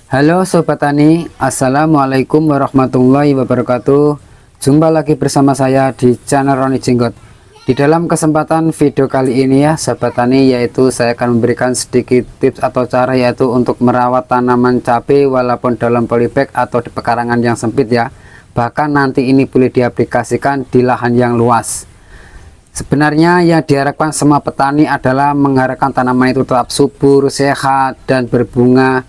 Halo Sobat Tani, Assalamualaikum warahmatullahi wabarakatuh. Jumpa lagi bersama saya di channel Roni Jenggot. Di dalam kesempatan video kali ini ya Sobat Tani, yaitu saya akan memberikan sedikit tips atau cara yaitu untuk merawat tanaman cabai walaupun dalam polybag atau di pekarangan yang sempit ya. Bahkan nanti ini boleh diaplikasikan di lahan yang luas. Sebenarnya yang diharapkan semua petani adalah mengharapkan tanaman itu tetap subur, sehat, dan berbunga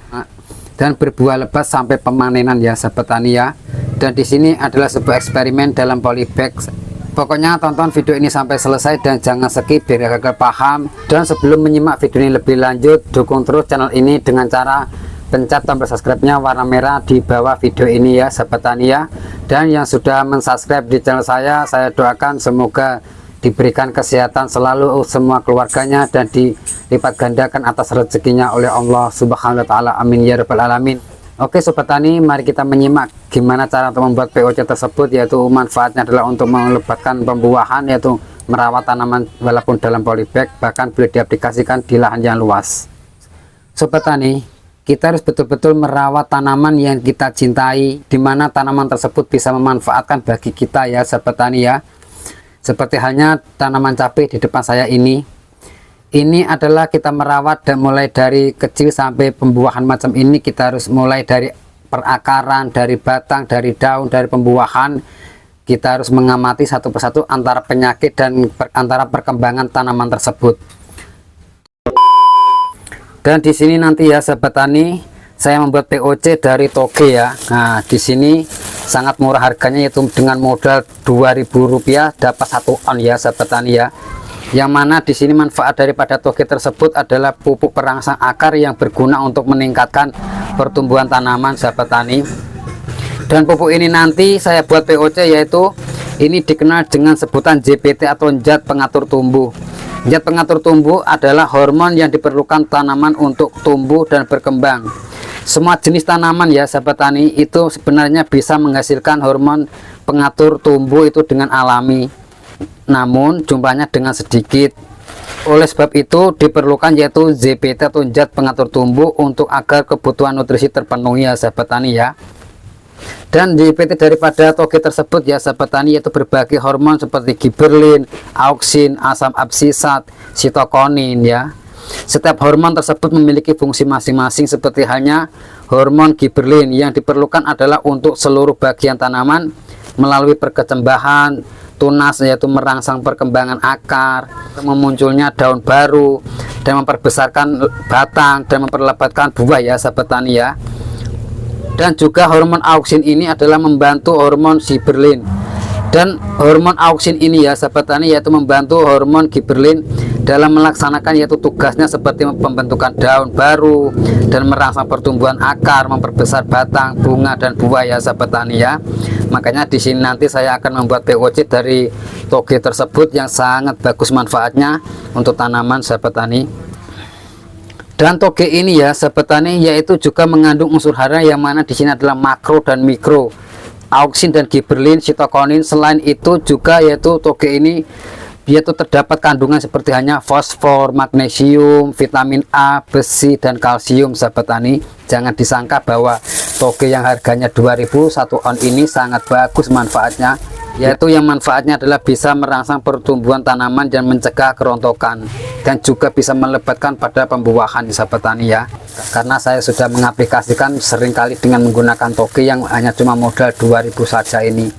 dan berbuah lebat sampai pemanenan ya sahabat tani ya. Dan di sini adalah sebuah eksperimen dalam polybag. Pokoknya tonton video ini sampai selesai dan jangan skip biar gagal paham. Dan sebelum menyimak video ini lebih lanjut, dukung terus channel ini dengan cara pencet tombol subscribe-nya warna merah di bawah video ini ya sahabat tani ya. Dan yang sudah mensubscribe di channel saya doakan semoga diberikan kesehatan selalu semua keluarganya dan dilipat gandakan atas rezekinya oleh Allah Subhanahu wa taala. Amin ya rabbal alamin. Oke sobat tani, mari kita menyimak gimana cara untuk membuat POC tersebut, yaitu manfaatnya adalah untuk melebatkan pembuahan, yaitu merawat tanaman walaupun dalam polybag, bahkan boleh diaplikasikan di lahan yang luas. Sobat tani, kita harus betul-betul merawat tanaman yang kita cintai, dimana tanaman tersebut bisa memanfaatkan bagi kita ya sahabat tani ya. Seperti halnya tanaman cabai di depan saya ini adalah kita merawat dan mulai dari kecil sampai pembuahan macam ini. Kita harus mulai dari perakaran, dari batang, dari daun, dari pembuahan. Kita harus mengamati satu persatu antara penyakit dan antara perkembangan tanaman tersebut. Dan di sini nanti ya sahabat tani, saya membuat POC dari toge ya. Nah, di sini sangat murah harganya, yaitu dengan modal Rp2.000 dapat 1 on ya sahabat tani ya. Yang mana di sini manfaat daripada toge tersebut adalah pupuk perangsang akar yang berguna untuk meningkatkan pertumbuhan tanaman sahabat tani. Dan pupuk ini nanti saya buat POC, yaitu ini dikenal dengan sebutan JPT atau zat pengatur tumbuh. Zat pengatur tumbuh adalah hormon yang diperlukan tanaman untuk tumbuh dan berkembang. Semua jenis tanaman ya sahabat tani itu sebenarnya bisa menghasilkan hormon pengatur tumbuh itu dengan alami, namun jumlahnya dengan sedikit. Oleh sebab itu diperlukan yaitu ZPT atau zat pengatur tumbuh untuk agar kebutuhan nutrisi terpenuhi ya sahabat tani ya. Dan ZPT daripada toge tersebut ya sahabat tani yaitu berbagai hormon seperti giberlin, auksin, asam absisat, sitokonin ya. Setiap hormon tersebut memiliki fungsi masing-masing, seperti halnya hormon giberlin yang diperlukan adalah untuk seluruh bagian tanaman melalui perkecambahan, tunas yaitu merangsang perkembangan akar, memunculnya daun baru, dan memperbesarkan batang dan memperlebatkan buah ya sahabat tani ya. Dan juga hormon auksin ini adalah membantu hormon giberlin. Dan hormon auksin ini ya sahabat tani yaitu membantu hormon giberlin dalam melaksanakan yaitu tugasnya seperti pembentukan daun baru dan merangsang pertumbuhan akar, memperbesar batang, bunga dan buah ya sahabat tani ya. Makanya di sini nanti saya akan membuat POC dari toge tersebut yang sangat bagus manfaatnya untuk tanaman sahabat tani. Dan toge ini ya sahabat tani yaitu juga mengandung unsur hara yang mana di sini adalah makro dan mikro, auksin dan giberlin, sitokonin. Selain itu juga yaitu toge ini yaitu terdapat kandungan seperti hanya fosfor, magnesium, vitamin A, besi dan kalsium sahabat tani. Jangan disangka bahwa toge yang harganya 2.000 1 on ini sangat bagus manfaatnya, yaitu yang manfaatnya adalah bisa merangsang pertumbuhan tanaman dan mencegah kerontokan, dan juga bisa melebatkan pada pembuahan sahabat tani ya. Karena saya sudah mengaplikasikan seringkali dengan menggunakan toge yang hanya cuma modal 2.000 saja ini.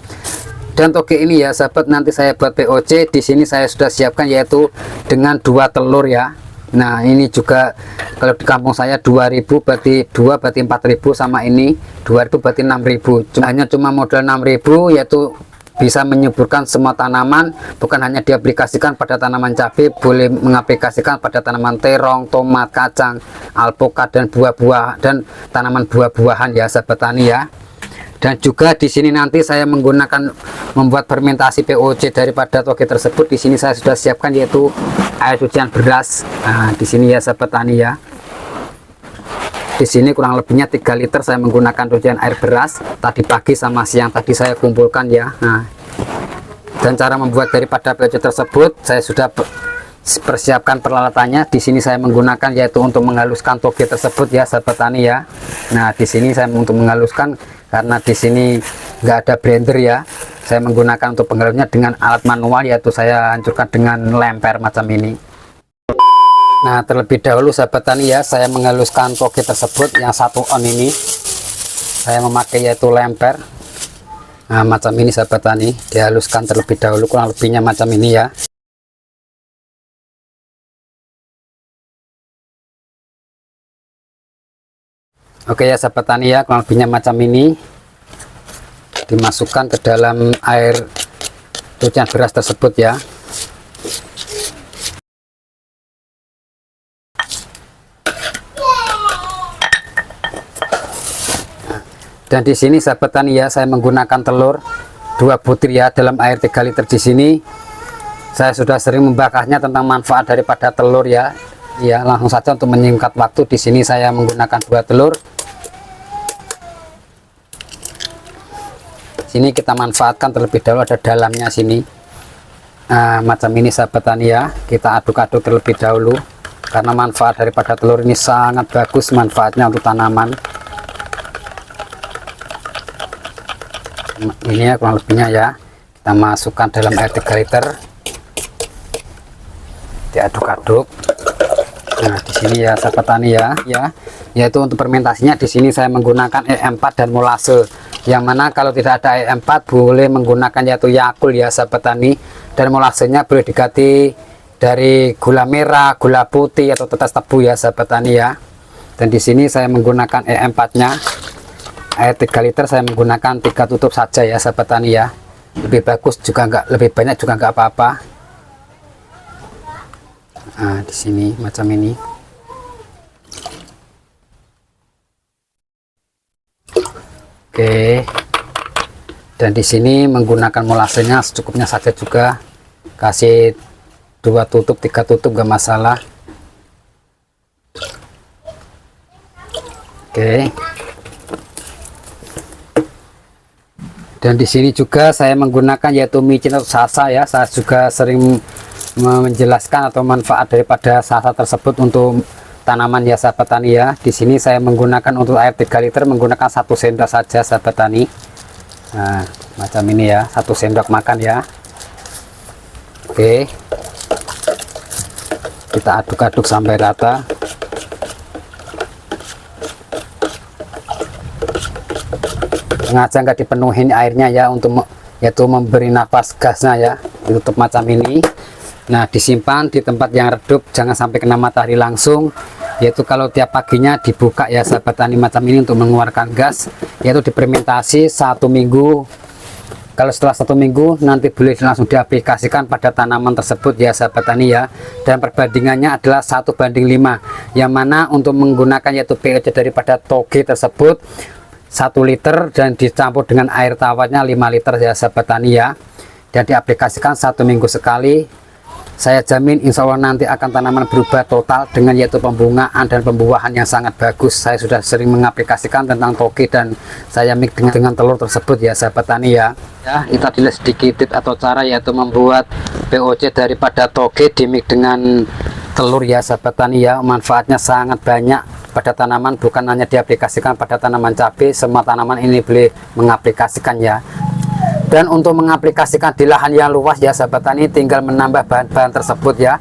Dan toge ini ya sahabat, nanti saya buat POC. Di sini saya sudah siapkan yaitu dengan 2 telur ya. Nah ini juga kalau di kampung saya 2.000 berarti 2 berarti 4.000, sama ini 2.000 berarti 6.000. Hanya cuma modal 6.000, yaitu bisa menyuburkan semua tanaman, bukan hanya diaplikasikan pada tanaman cabai, boleh mengaplikasikan pada tanaman terong, tomat, kacang, alpukat dan buah-buah dan tanaman buah-buahan ya sahabat tani ya. Dan juga di sini nanti saya menggunakan membuat fermentasi POC daripada toge tersebut. Di sini saya sudah siapkan yaitu air cucian beras. Nah, di sini ya sahabat tani ya. Di sini kurang lebihnya 3 liter saya menggunakan cucian air beras. Tadi pagi sama siang tadi saya kumpulkan ya. Nah, dan cara membuat daripada POC tersebut saya sudah persiapkan peralatannya. Di sini saya menggunakan yaitu untuk menghaluskan toge tersebut ya sahabat tani ya. Nah, di sini saya untuk menghaluskan, karena di sini nggak ada blender ya, saya menggunakan untuk penghalusnya dengan alat manual, yaitu saya hancurkan dengan lemper macam ini. Nah, terlebih dahulu sahabat tani ya, saya menghaluskan toge tersebut yang 1 on ini. Saya memakai yaitu lemper. Nah, macam ini sahabat tani, dihaluskan terlebih dahulu, kurang lebihnya macam ini ya. Oke ya sahabat tani ya, kurang lebihnya macam ini. Dimasukkan ke dalam air cucian beras tersebut ya. Dan di sini sahabat tani ya, saya menggunakan telur 2 butir ya dalam air 3 liter. Di sini saya sudah sering membahasnya tentang manfaat daripada telur ya. Ya, langsung saja untuk menyingkat waktu, di sini saya menggunakan 2 telur. Sini kita manfaatkan terlebih dahulu, ada dalamnya sini. Nah, macam ini sahabat tani ya, kita aduk-aduk terlebih dahulu, karena manfaat daripada telur ini sangat bagus manfaatnya untuk tanaman. Ini ya kurang lebihnya ya, kita masukkan dalam air 3 liter, diaduk-aduk. Nah, di sini ya sahabat tani ya, yaitu untuk fermentasinya di sini saya menggunakan E4 dan molase. Yang mana kalau tidak ada E4 boleh menggunakan yaitu Yakult ya sahabat tani, dan molasenya boleh diganti dari gula merah, gula putih atau tetes tebu ya sahabat tani ya. Dan di sini saya menggunakan E4-nya. Air 3 liter saya menggunakan 3 tutup saja ya sahabat tani ya. Lebih bagus juga enggak, lebih banyak juga enggak apa-apa. Nah, di sini macam ini. Oke. Dan di sini menggunakan molasenya secukupnya saja juga. Kasih 2 tutup, 3 tutup enggak masalah. Oke. Dan di sini juga saya menggunakan yaitu micin atau sasa ya. Saya juga sering menjelaskan atau manfaat daripada sasa tersebut untuk tanaman ya sahabat tani ya. Di sini saya menggunakan untuk air 3 liter menggunakan 1 sendok saja sahabat tani. Nah, macam ini ya, 1 sendok makan ya. Oke, kita aduk-aduk sampai rata. Sengaja nggak dipenuhin airnya ya, untuk yaitu memberi nafas gasnya ya. Ditutup macam ini. Nah, disimpan di tempat yang redup, jangan sampai kena matahari langsung. Yaitu kalau tiap paginya dibuka ya sahabat tani macam ini untuk mengeluarkan gas, yaitu difermentasi 1 minggu. Kalau setelah 1 minggu nanti boleh langsung diaplikasikan pada tanaman tersebut ya sahabat tani ya. Dan perbandingannya adalah 1:5, yang mana untuk menggunakan yaitu pH daripada toge tersebut 1 liter dan dicampur dengan air tawarnya 5 liter ya sahabat tani ya, dan diaplikasikan 1 minggu sekali. Saya jamin insya Allah nanti akan tanaman berubah total dengan yaitu pembungaan dan pembuahan yang sangat bagus. Saya sudah sering mengaplikasikan tentang toge dan saya mix dengan telur tersebut ya sahabat tani ya. Kita dilihat sedikit tips atau cara yaitu membuat POC daripada toge dimix dengan telur ya sahabat tani ya. Manfaatnya sangat banyak pada tanaman, bukan hanya diaplikasikan pada tanaman cabai, semua tanaman ini boleh mengaplikasikan ya. Dan untuk mengaplikasikan di lahan yang luas ya sahabat tani, tinggal menambah bahan-bahan tersebut ya.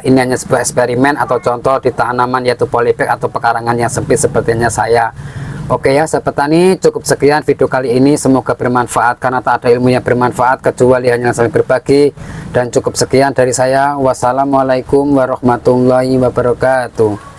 Ini hanya sebuah eksperimen atau contoh di tanaman yaitu polybag atau pekarangan yang sempit sepertinya saya. Oke ya sahabat tani, cukup sekian video kali ini, semoga bermanfaat, karena tak ada ilmu yang bermanfaat kecuali hanya saling berbagi. Dan cukup sekian dari saya, wassalamualaikum warahmatullahi wabarakatuh.